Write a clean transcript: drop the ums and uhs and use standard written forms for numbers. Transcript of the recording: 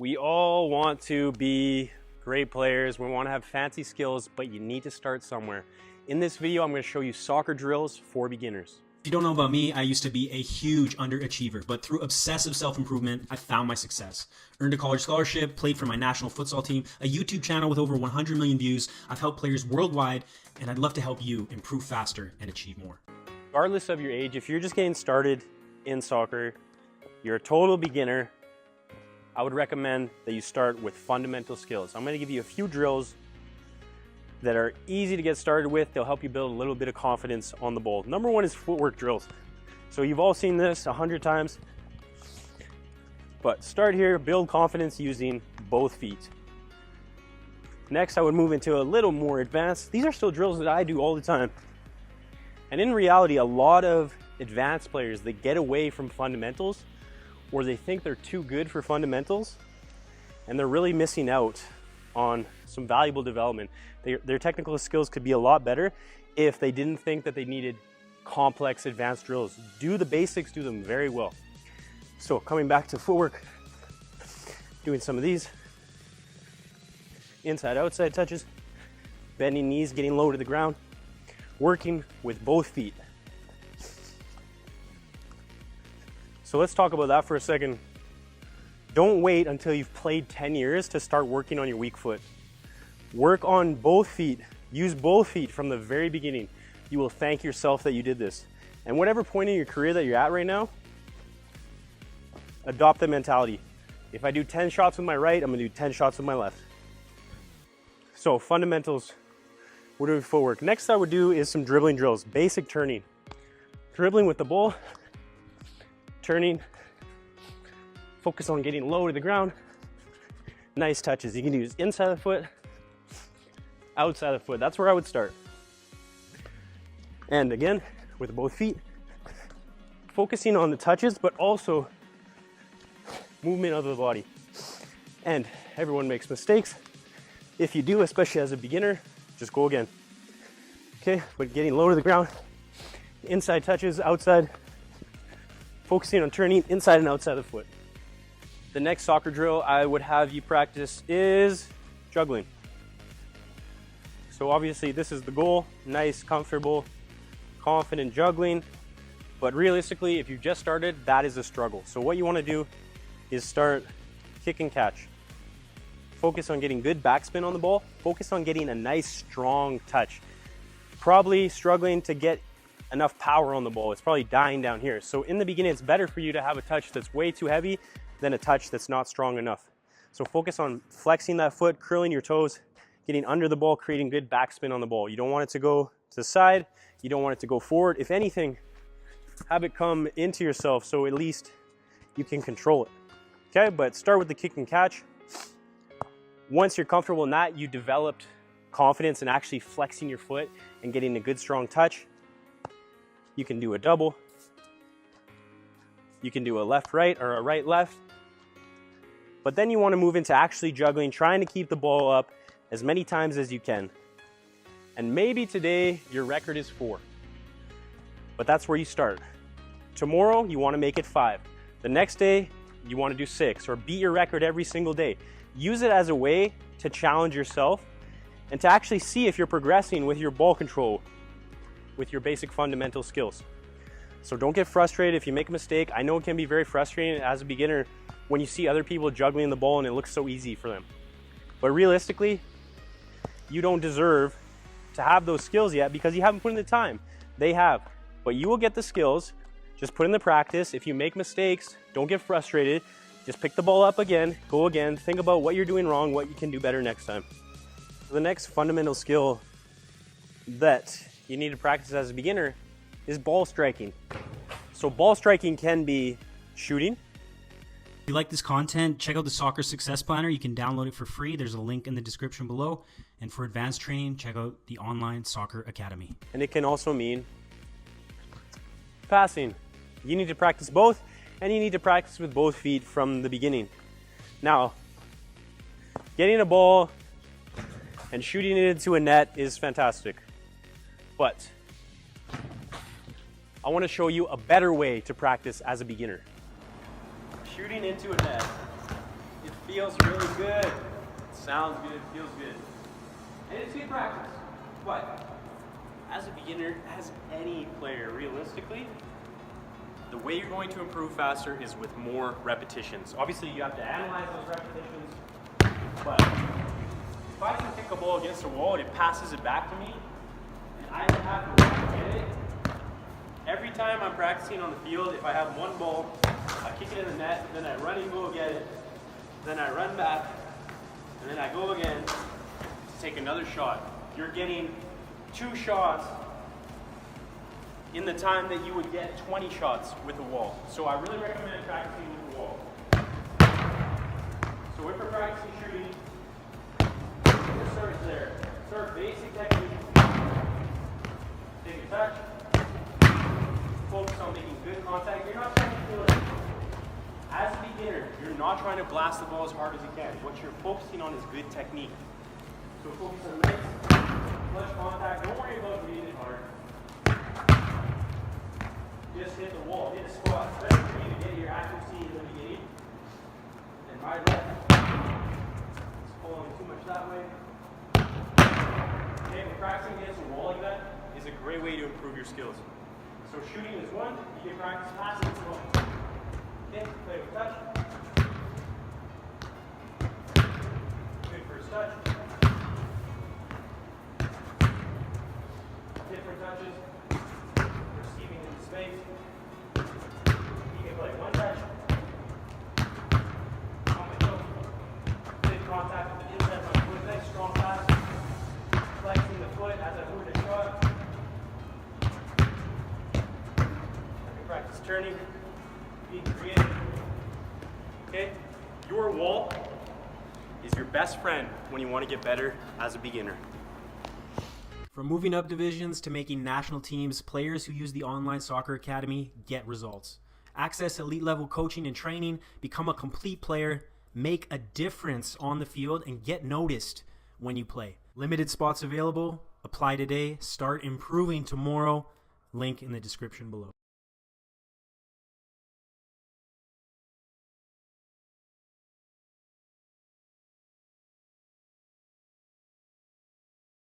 We all want to be great players. We want to have fancy skills, but you need to start somewhere. In this video, I'm going to show you soccer drills for beginners. If you don't know about me, I used to be a huge underachiever, but through obsessive self-improvement, I found my success. Earned a college scholarship, played for my national futsal team, a YouTube channel with over 100 million views. I've helped players worldwide, and I'd love to help you improve faster and achieve more. Regardless of your age, if you're just getting started in soccer, you're a total beginner, I would recommend that you start with fundamental skills. I'm going to give you a few drills that are easy to get started with. They'll help you build a little bit of confidence on the ball. Number one is footwork drills. So you've all seen this 100 times, but start here, build confidence using both feet. Next, I would move into a little more advanced. These are still drills that I do all the time. And in reality, a lot of advanced players, they get away from fundamentals, or they think they're too good for fundamentals, and they're really missing out on some valuable development. Their technical skills could be a lot better if they didn't think that they needed complex advanced drills. Do the basics, do them very well. So coming back to footwork, doing some of these. Inside, outside touches, bending knees, getting low to the ground, working with both feet. So let's talk about that for a second. Don't wait until you've played 10 years to start working on your weak foot. Work on both feet. Use both feet from the very beginning. You will thank yourself that you did this. And whatever point in your career that you're at right now, adopt the mentality. If I do 10 shots with my right, I'm gonna do 10 shots with my left. So fundamentals, we're doing footwork. Next I would do is some dribbling drills, basic turning. Dribbling with the ball, turning, focus on getting low to the ground. Nice touches. You can use inside the foot, outside the foot. That's where I would start. And again, with both feet, focusing on the touches, but also movement of the body. And everyone makes mistakes. If you do, especially as a beginner, just go again. Okay, but getting low to the ground, inside touches, outside, focusing on turning inside and outside the foot. The next soccer drill I would have you practice is juggling. So obviously this is the goal, nice, comfortable, confident juggling. But realistically, if you've just started, that is a struggle. So what you want to do is start kick and catch. Focus on getting good backspin on the ball. Focus on getting a nice, strong touch. Probably struggling to get enough power on the ball. It's probably dying down here. So in the beginning, it's better for you to have a touch that's way too heavy than a touch that's not strong enough. So focus on flexing that foot, curling your toes, getting under the ball, creating good backspin on the ball. You don't want it to go to the side. You don't want it to go forward. If anything, have it come into yourself so at least you can control it. Okay, but start with the kick and catch. Once you're comfortable in that, you developed confidence in actually flexing your foot and getting a good strong touch. You can do a double. You can do a left-right or a right-left. But then you want to move into actually juggling, trying to keep the ball up as many times as you can. And maybe today your record is 4. But that's where you start. Tomorrow you want to make it 5. The next day you want to do 6 or beat your record every single day. Use it as a way to challenge yourself and to actually see if you're progressing with your ball control, with your basic fundamental skills. So don't get frustrated if you make a mistake. I know it can be very frustrating as a beginner when you see other people juggling the ball and it looks so easy for them. But realistically, you don't deserve to have those skills yet because you haven't put in the time. They have, but you will get the skills. Just put in the practice. If you make mistakes, don't get frustrated. Just pick the ball up again, go again, think about what you're doing wrong, what you can do better next time. So the next fundamental skill that you need to practice as a beginner is ball striking. So ball striking can be shooting. If you like this content, check out the Soccer Success Planner. You can download it for free. There's a link in the description below. And for advanced training, check out the Online Soccer Academy. And it can also mean passing. You need to practice both, and you need to practice with both feet from the beginning. Now, getting a ball and shooting it into a net is fantastic. But I want to show you a better way to practice as a beginner. Shooting into a net, it feels really good. It sounds good, it feels good. And it's good practice. But as a beginner, as any player, realistically, the way you're going to improve faster is with more repetitions. Obviously, you have to analyze those repetitions, but if I can kick a ball against a wall and it passes it back to me, and I don't have to run to get it, every time I'm practicing on the field, if I have one ball, I kick it in the net, then I run and go get it, then I run back, and then I go again to take another shot. You're getting 2 shots in the time that you would get 20 shots with a wall. So I really recommend practicing with a wall. So if we're practicing shooting, we'll start there. Start basic technique. Take a touch. Focus on making good contact. You're not trying to feel it. As a beginner, you're not trying to blast the ball as hard as you can. What you're focusing on is good technique. So focus on nice, flush contact. Don't worry about hitting it hard. Just hit the wall, hit a squat. It's better for you to get your accuracy in the beginning. And my left is pulling too much that way. Okay, but practicing against a wall like that is a great way to improve your skills. So shooting is one, you can practice passing as well. Okay, play with touch. Good first touch. Different touches. Receiving in space. You can play one touch. On the toe. Big contact with the inside of the foot. Nice strong pass. Flexing the foot as I move the shot. Practice turning, being creative. Okay? Your wall is your best friend when you want to get better as a beginner. From moving up divisions to making national teams, players who use the Online Soccer Academy get results. Access elite level coaching and training, become a complete player, make a difference on the field, and get noticed when you play. Limited spots available. Apply today. Start improving tomorrow. Link in the description below.